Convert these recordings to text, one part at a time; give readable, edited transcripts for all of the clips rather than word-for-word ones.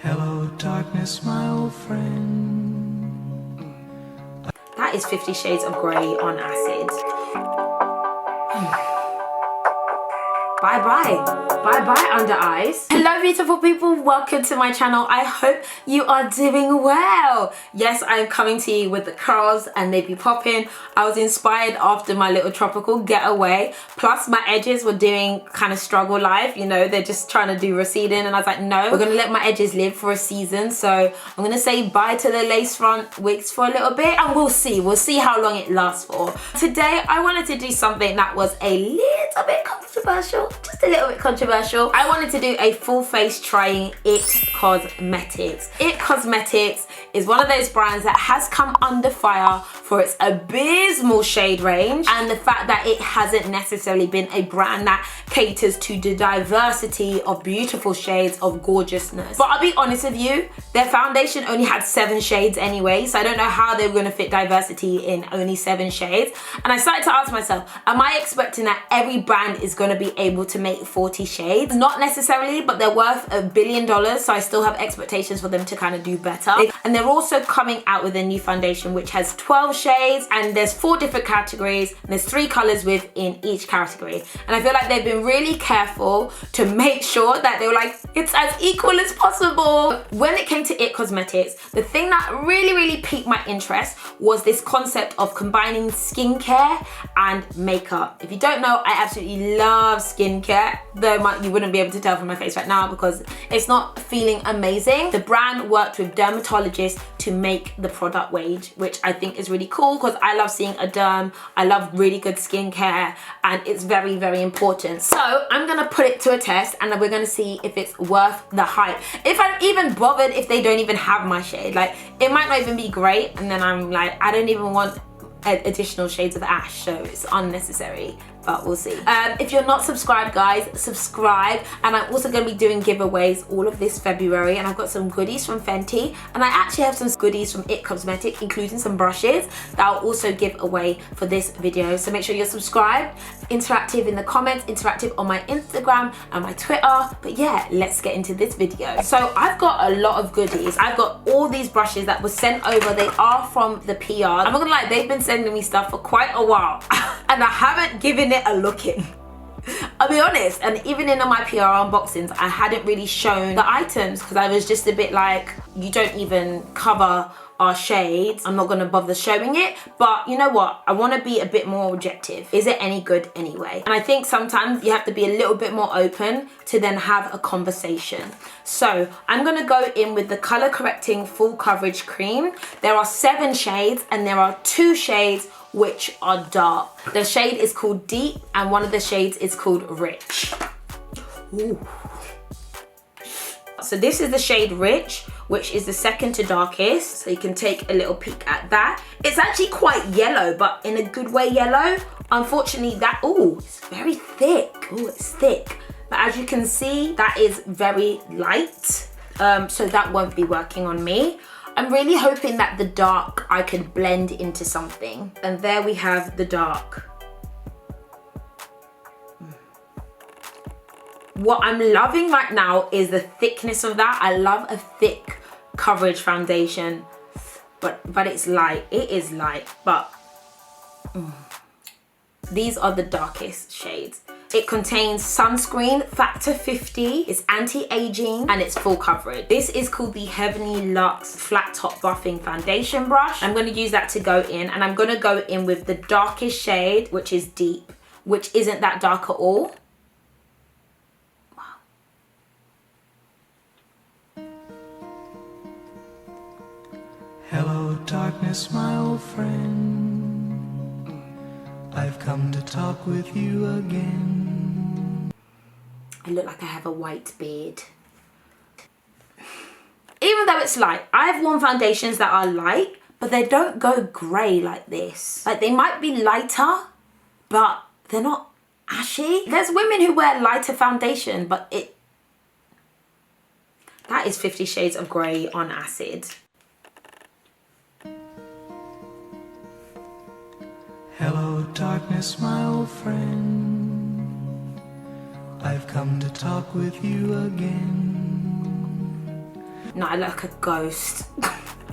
Hello, darkness, my old friend. That is 50 Shades of Grey on acid. Bye-bye. Bye-bye, under eyes. Hello, beautiful people. Welcome to my channel. I hope you are doing well. Yes, I am coming to you with the curls and they be popping. I was inspired after my little tropical getaway. Plus, my edges were doing kind of struggle life. You know, they're just trying to do receding. And I was like, no, we're going to let my edges live for a season. So I'm going to say bye to the lace front wigs for a little bit. And we'll see. We'll see how long it lasts for. Today, I wanted to do something that was a little bit controversial. Just a little bit controversial. I wanted to do a full face trying It Cosmetics. It Cosmetics is one of those brands that has come under fire for its abysmal shade range and the fact that it hasn't necessarily been a brand that caters to the diversity of beautiful shades of gorgeousness. But I'll be honest with you, their foundation only had 7 shades anyway, so I don't know how they were going to fit diversity in only 7 shades. And I started to ask myself, am I expecting that every brand is going to be able to make 40 shades? Not necessarily, but they're worth $1 billion, so I still have expectations for them to kind of do better. And they're also coming out with a new foundation which has 12 shades, and there's 4 different categories, and there's 3 colors within each category. And I feel like they've been really careful to make sure that they were like, it's as equal as possible. When it came to It Cosmetics, the thing that really piqued my interest was this concept of combining skincare and makeup. If you don't know, I absolutely love skincare, though you wouldn't be able to tell from my face right now because it's not feeling amazing. The brand worked with dermatologists to make the product range, which I think is really cool because I love seeing a derm. I love really good skincare and it's very important. So I'm gonna put it to a test and we're gonna see if it's worth the hype. If I'm even bothered if they don't even have my shade. Like, it might not even be great and then I'm like, I don't even want additional shades of ash, so it's unnecessary, but we'll see. If you're not subscribed, guys, subscribe. And I'm also going to be doing giveaways all of this February, and I've got some goodies from Fenty, and I actually have some goodies from It Cosmetics, including some brushes that I'll also give away for this video. So make sure you're subscribed, interactive in the comments, interactive on my Instagram and my Twitter. But yeah, let's get into this video. So I've got a lot of goodies. I've got all these brushes that were sent over. They are from the PR. I'm not gonna lie, they've been sending me stuff for quite a while and I haven't given it a look in. I'll be honest, and even in my PR unboxings, I hadn't really shown the items because I was just a bit like, you don't even cover our shades, I'm not gonna bother showing it. But you know what, I want to be a bit more objective. Is it any good anyway? And I think sometimes you have to be a little bit more open to then have a conversation. So I'm gonna go in with the color correcting full coverage cream. There are 7 shades and there are 2 shades which are dark. The shade is called Deep and one of the shades is called Rich. Ooh. So this is the shade Rich, which is the second to darkest. So you can take a little peek at that. It's actually quite yellow, but in a good way yellow. Unfortunately, it's very thick. Oh, it's thick. But as you can see, that is very light. So that won't be working on me. I'm really hoping that the dark I could blend into something. And there we have the dark. What I'm loving right now is the thickness of that. I love a thick coverage foundation, but it's light. It is light, but these are the darkest shades. It contains sunscreen, factor 50, it's anti-aging, and it's full coverage. This is called the Heavenly Luxe Flat Top Buffing Foundation Brush. I'm going to use that to go in, and I'm going to go in with the darkest shade, which is Deep, which isn't that dark at all. Hello, darkness, my old friend. I've come to talk with you again. I look like I have a white beard. Even though it's light, I have worn foundations that are light, but they don't go grey like this. Like, they might be lighter, but they're not ashy. There's women who wear lighter foundation, but that is 50 Shades of Grey on acid. Hello, darkness, my old friend. I've come to talk with you again. No, I look like a ghost.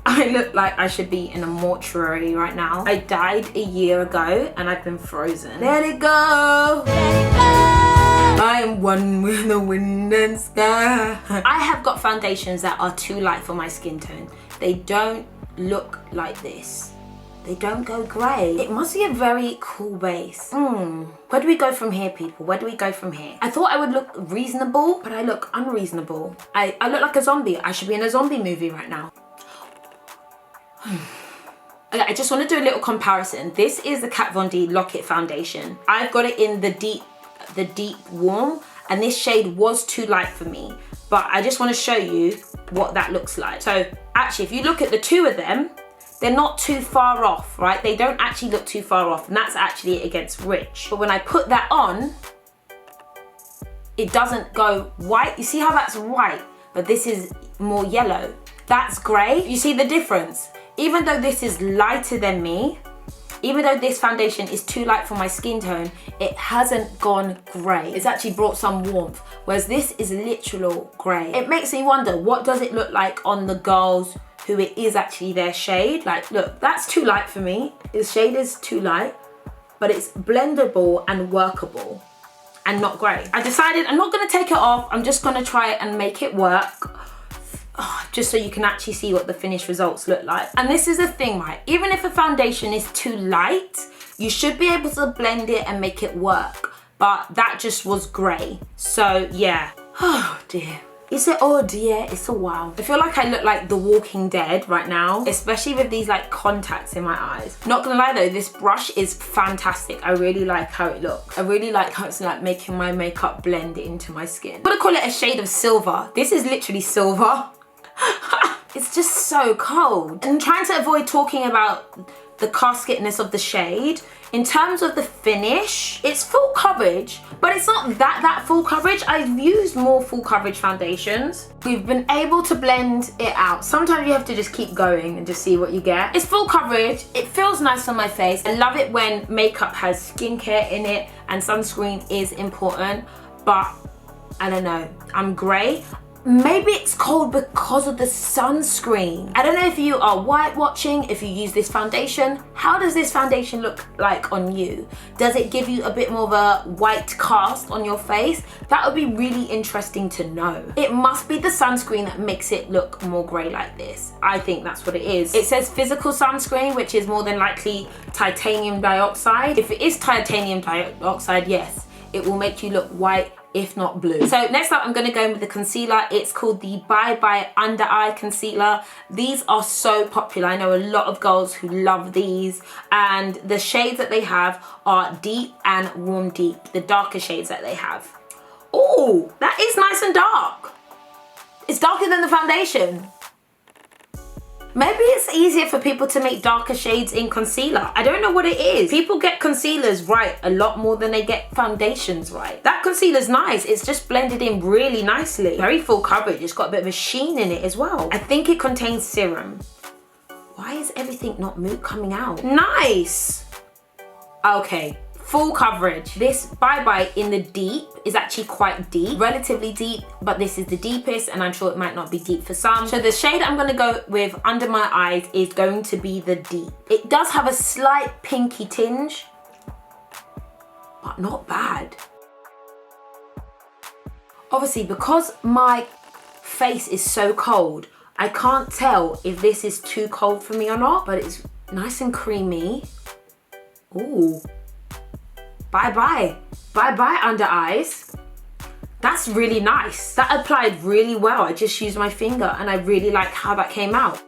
I look like I should be in a mortuary right now. I died a year ago and I've been frozen. Let it go. Let it go. I am one with the wind and sky. I have got foundations that are too light for my skin tone. They don't look like this. They don't go grey. It must be a very cool base. Where do we go from here, people? Where do we go from here? I thought I would look reasonable, but I look unreasonable. I look like a zombie. I should be in a zombie movie right now. Okay, I just want to do a little comparison. This is the Kat Von D Lock-It foundation. I've got it in the deep warm, and this shade was too light for me. But I just want to show you what that looks like. So actually, if you look at the two of them, they're not too far off, right? They don't actually look too far off, and that's actually against Rich. But when I put that on, it doesn't go white. You see how that's white, but this is more yellow. That's grey. You see the difference? Even though this is lighter than me, even though this foundation is too light for my skin tone, it hasn't gone grey. It's actually brought some warmth, whereas this is literal grey. It makes me wonder, what does it look like on the girls who it is actually their shade? Like, look, that's too light for me. The shade is too light, but it's blendable and workable and not grey. I decided I'm not gonna take it off. I'm just gonna try and make it work. Just so you can actually see what the finished results look like. And this is the thing, right? Even if a foundation is too light, you should be able to blend it and make it work. But that just was grey. So yeah. Oh dear. Is it oh dear? It's a wow. I feel like I look like The Walking Dead right now, especially with these like contacts in my eyes. Not gonna lie though, this brush is fantastic. I really like how it looks. I really like how it's like making my makeup blend into my skin. I'm gonna call it a shade of silver. This is literally silver. It's just so cold. I'm trying to avoid talking about the casketness of the shade. In terms of the finish, it's full coverage, but it's not that full coverage. I've used more full coverage foundations. We've been able to blend it out. Sometimes you have to just keep going and just see what you get. It's full coverage. It feels nice on my face. I love it when makeup has skincare in it, and sunscreen is important, but I don't know, I'm grey. Maybe it's cold because of the sunscreen. I don't know if you are white watching, if you use this foundation. How does this foundation look like on you? Does it give you a bit more of a white cast on your face? That would be really interesting to know. It must be the sunscreen that makes it look more grey like this. I think that's what it is. It says physical sunscreen, which is more than likely titanium dioxide. If it is titanium dioxide, yes, it will make you look white, if not blue. So next up, I'm gonna go in with the concealer. It's called the Bye Bye Under Eye Concealer. These are so popular. I know a lot of girls who love these, and the shades that they have are deep and warm deep, the darker shades that they have. Oh, that is nice and dark. It's darker than the foundation. Maybe it's easier for people to make darker shades in concealer. I don't know what it is. People get concealers right a lot more than they get foundations right. That concealer's nice. It's just blended in really nicely. Very full coverage. It's got a bit of a sheen in it as well. I think it contains serum. Why is everything not coming out? Nice. Okay. Full coverage. This Bye Bye in the deep is actually quite deep, relatively deep, but this is the deepest, and I'm sure it might not be deep for some. So the shade I'm gonna go with under my eyes is going to be the deep. It does have a slight pinky tinge, but not bad. Obviously, because my face is so cold, I can't tell if this is too cold for me or not, but it's nice and creamy. Ooh. Bye bye. Bye bye under eyes. That's really nice. That applied really well. I just used my finger and I really like how that came out.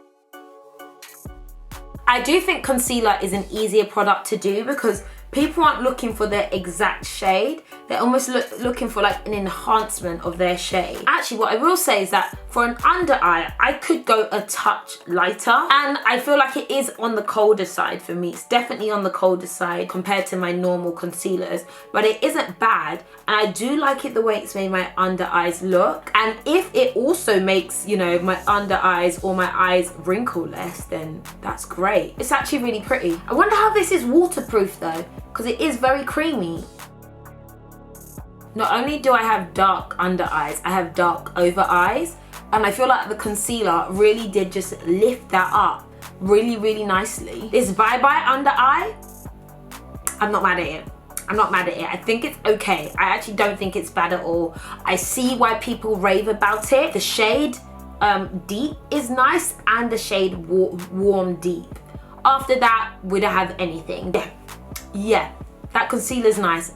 I do think concealer is an easier product to do because people aren't looking for their exact shade. They're almost looking for like an enhancement of their shade. Actually, what I will say is that for an under eye, I could go a touch lighter, and I feel like it is on the colder side for me. It's definitely on the colder side compared to my normal concealers, but it isn't bad, and I do like it the way it's made my under eyes look. And if it also makes, you know, my under eyes or my eyes wrinkle less, then that's great. It's actually really pretty. I wonder how this is waterproof though, because it is very creamy. Not only do I have dark under eyes, I have dark over eyes, And I feel like the concealer really did just lift that up really, really nicely. This Bye Bye Under Eye, I'm not mad at it. I'm not mad at it. I think it's okay. I actually don't think it's bad at all. I see why people rave about it. The shade Deep is nice, and the shade Warm Deep. After that, we don't have anything. Yeah, that concealer's nice.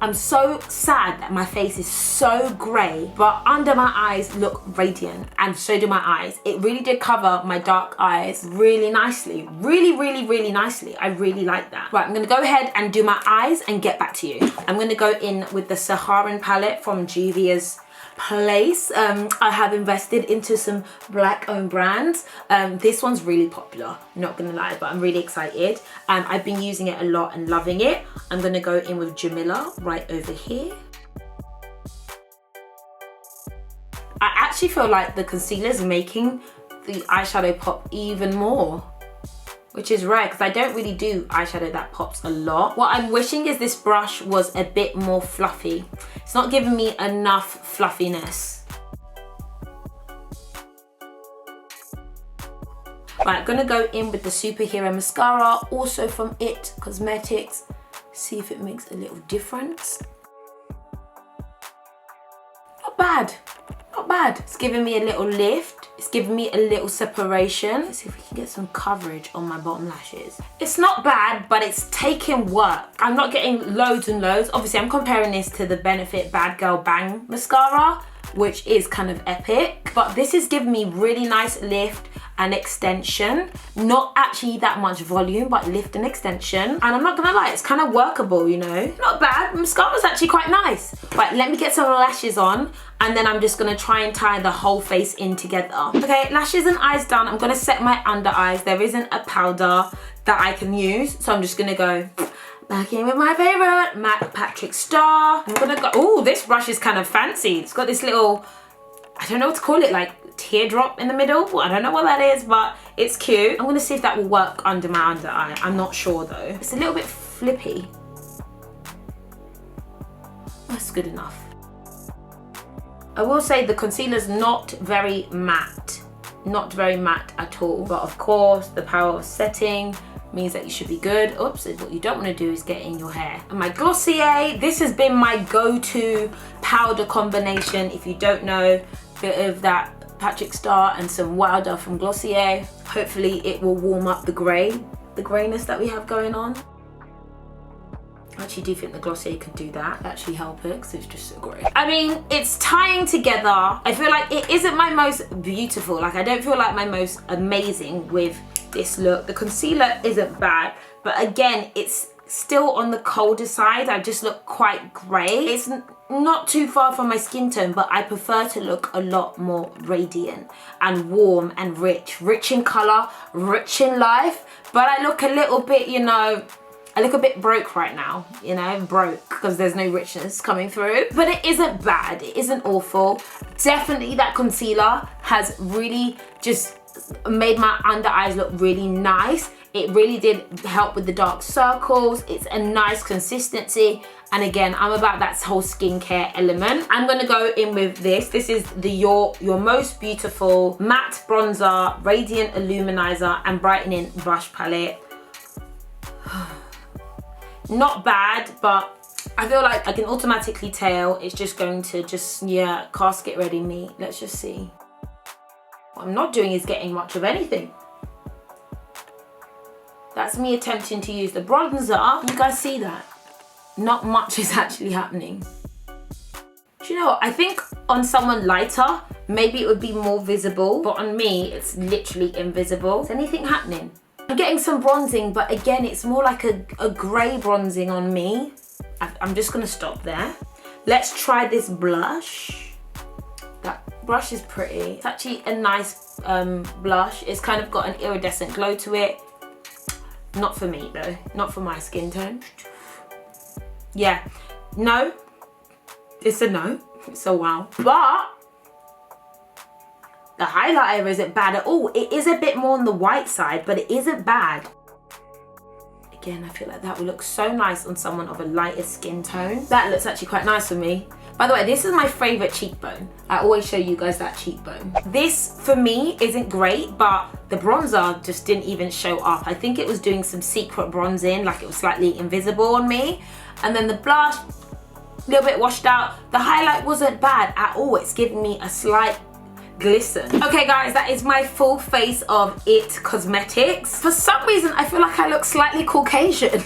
I'm so sad that my face is so grey, but under my eyes look radiant, and so do my eyes. It really did cover my dark eyes really nicely. Really, really, really nicely. I really like that. Right, I'm gonna go ahead and do my eyes and get back to you. I'm gonna go in with the Saharan palette from Juvia's Place. I have invested into some black owned brands. This one's really popular, not gonna lie, but I'm really excited. I've been using it a lot and loving it. I'm gonna go in with Jamila right over here. I actually feel like the concealer is making the eyeshadow pop even more, which is rare because I don't really do eyeshadow that pops a lot. What I'm wishing is this brush was a bit more fluffy. It's not giving me enough fluffiness. Right, I'm gonna go in with the Superhero Mascara, also from It Cosmetics. See if it makes a little difference. Not bad. Not bad. It's giving me a little lift. It's giving me a little separation. Let's see if we can get some coverage on my bottom lashes. It's not bad, but it's taking work. I'm not getting loads and loads. Obviously, I'm comparing this to the Benefit Bad Girl Bang Mascara, which is kind of epic. But this is giving me really nice lift and extension. Not actually that much volume, but lift and extension. And I'm not gonna lie, it's kind of workable, you know? Not bad. Mascara's actually quite nice. Right, let me get some lashes on, and then I'm just gonna try and tie the whole face in together. Okay, lashes and eyes done. I'm gonna set my under eyes. There isn't a powder that I can use, so I'm just gonna go back in with my favorite MAC Patrick Star. I'm gonna go, oh, this brush is kind of fancy. It's got this little, I don't know what to call it, like teardrop in the middle. I don't know what that is, but it's cute. I'm gonna see if that will work under my under eye. I'm not sure though. It's a little bit flippy. That's good enough. I will say the concealer's not very matte. Not very matte at all. But of course, the power of setting means that you should be good. Oops, what you don't want to do is get in your hair. And my Glossier, this has been my go-to powder combination. If you don't know, bit of that Patrick Star and some Wilder from Glossier. Hopefully it will warm up the grayness that we have going on. I actually do think the Glossier could do that, actually help it, because it's just so great. I mean, it's tying together. I feel like it isn't my most beautiful. Like, I don't feel like my most amazing with this look. The concealer isn't bad, but again, it's still on the colder side. I just look quite grey. It's not too far from my skin tone, but I prefer to look a lot more radiant and warm and rich. Rich in colour, rich in life, but I look a little bit, you know, I look a bit broke right now, you know, broke, because there's no richness coming through. But it isn't bad, it isn't awful. Definitely that concealer has really just made my under eyes look really nice. It really did help with the dark circles. It's a nice consistency. And again, I'm about that whole skincare element. I'm gonna go in with this. This is the Your Most Beautiful Matte Bronzer, Radiant Illuminizer and Brightening Brush Palette. Not bad, but I feel like I can automatically tell it's just going to yeah, casket ready me. Let's just see. What I'm not doing is getting much of anything. That's me attempting to use the bronzer. You guys see that? Not much is actually happening. Do you know what? I think on someone lighter, maybe it would be more visible, but on me, it's literally invisible. Is anything happening? I'm getting some bronzing, but again, it's more like a grey bronzing on me. I'm just gonna stop there. Let's try this blush. That brush is pretty. It's actually a nice blush. It's kind of got an iridescent glow to it. Not for me though, not for my skin tone. Yeah, no, it's a no, it's a wow. But the highlighter isn't bad at all. It is a bit more on the white side, but it isn't bad. Again, I feel like that will look so nice on someone of a lighter skin tone. That looks actually quite nice for me. By the way, this is my favorite cheekbone. I always show you guys that cheekbone. This, for me, isn't great, but the bronzer just didn't even show up. I think it was doing some secret bronzing, like it was slightly invisible on me. And then the blush, a little bit washed out. The highlight wasn't bad at all. It's giving me a slight glisten. Okay guys, that is my full face of It Cosmetics. For some reason, I feel like I look slightly Caucasian.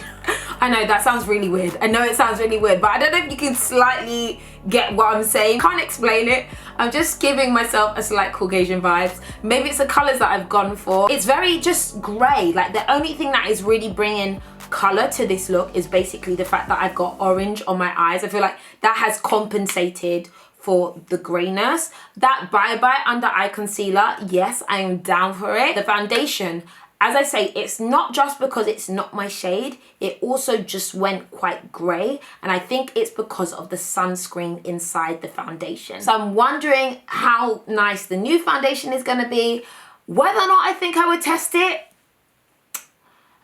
I know that sounds really weird. I know it sounds really weird, but I don't know if you can slightly get what I'm saying. Can't explain it. I'm just giving myself a slight Caucasian vibes. Maybe it's the colors that I've gone for. It's very just gray. Like the only thing that is really bringing color to this look is basically the fact that I've got orange on my eyes. I feel like that has compensated for the grayness. That Bye Bye Under Eye Concealer, yes, I am down for it. The foundation, as I say, it's not just because it's not my shade, it also just went quite grey, and I think it's because of the sunscreen inside the foundation. So I'm wondering how nice the new foundation is gonna be. Whether or not I think I would test it,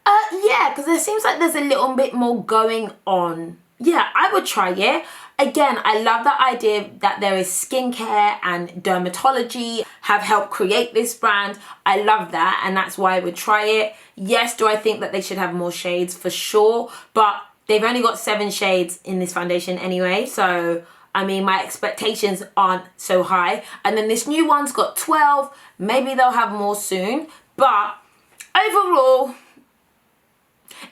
yeah, because it seems like there's a little bit more going on. Yeah, I would try it. Again, I love the idea that there is skincare and dermatology have helped create this brand. I love that, and that's why I would try it. Yes, do I think that they should have more shades? For sure, but they've only got 7 shades in this foundation anyway, so I mean, my expectations aren't so high. And then this new one's got 12. Maybe they'll have more soon, but overall,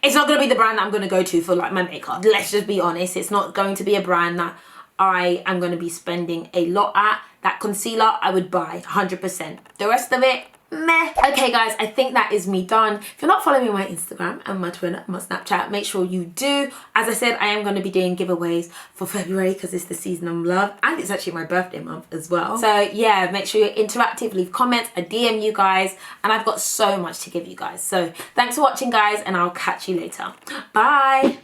it's not going to be the brand that I'm going to go to for like my makeup. Let's just be honest. It's not going to be a brand that I am going to be spending a lot at. That concealer I would buy 100%. The rest of it, meh. Okay guys, I think that is me done. If you're not following me on my Instagram and my Twitter and my Snapchat, make sure you do. As I said, I am going to be doing giveaways for February because it's the season of love, and it's actually my birthday month as well. So yeah, make sure you're interactive, leave comments, I DM you guys, and I've got so much to give you guys. So thanks for watching guys, and I'll catch you later. Bye.